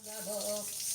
Box.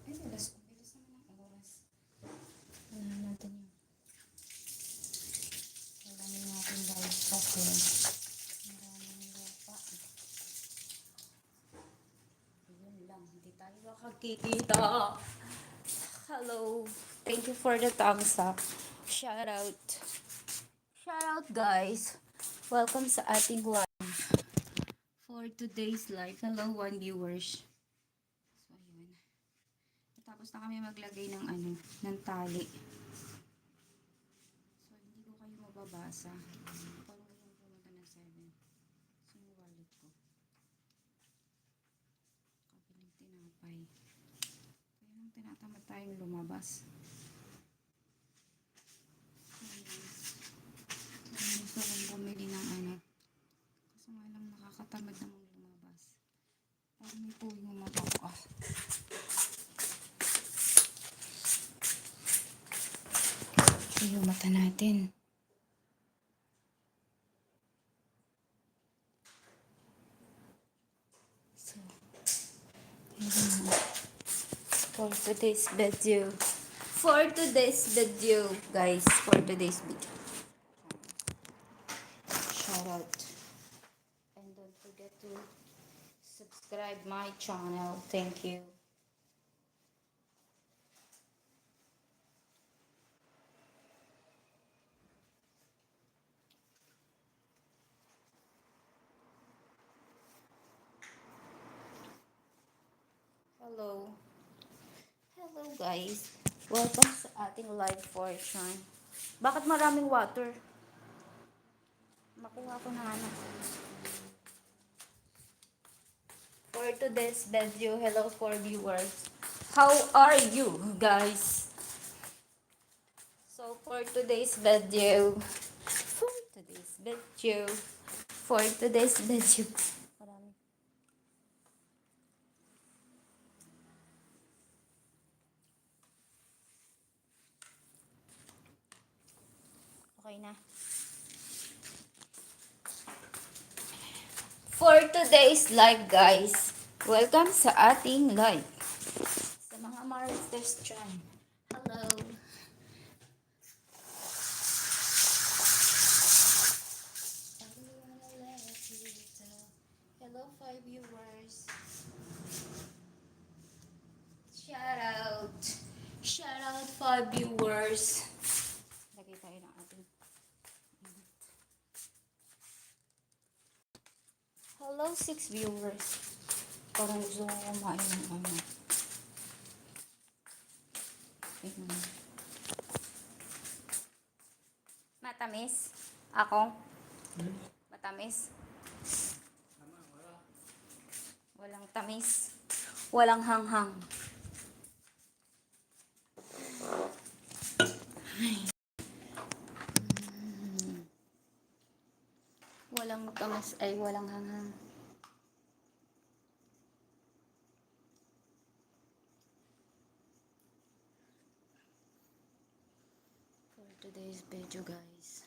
Ay, bilis naman ang oras. Unahan natin yun. Kailangan natin guys kasi maraming lupa. Yun lang, hindi tayo makakikita. Hello. Thank you for the thumbs up. Shout out. Shout out guys. Welcome sa ating live. For today's live. Hello one viewers. So ayun. Tapos na kami maglagay ng ng tali. So hindi ko kayo mababasa. Parang yung pumunta ng 7. So yung wallet ko. Kabiling tinapay. Kaya nang tinatamad tayong lumabas. Gusto kong bumili ng Kaso nga lang nakakatamad namang lumabas. Parang may puwing yung mata ko. So yung mata natin. So, for today's video. For today's video, guys. For today's video. Shout out. And don't forget to subscribe my channel. Thank you. Hello. Hello guys. Welcome sa ating live portion. Bakit maraming water? Makuha ko na For today's video, hello for viewers. How are you guys? So for today's video, for today's video, marami. Okay na. For today's live guys, welcome sa ating live. Sa mga Marites dyan. Hello. Hello 5 viewers. Shout out. Shout out 5 viewers. Lagay tayo ng ating. Hello 6 viewers. Parang gusto ko kumain ng Matamis? Ako? Matamis? Walang tamis. Walang hanghang. Walang tamis ay walang hanghang. For today's video guys.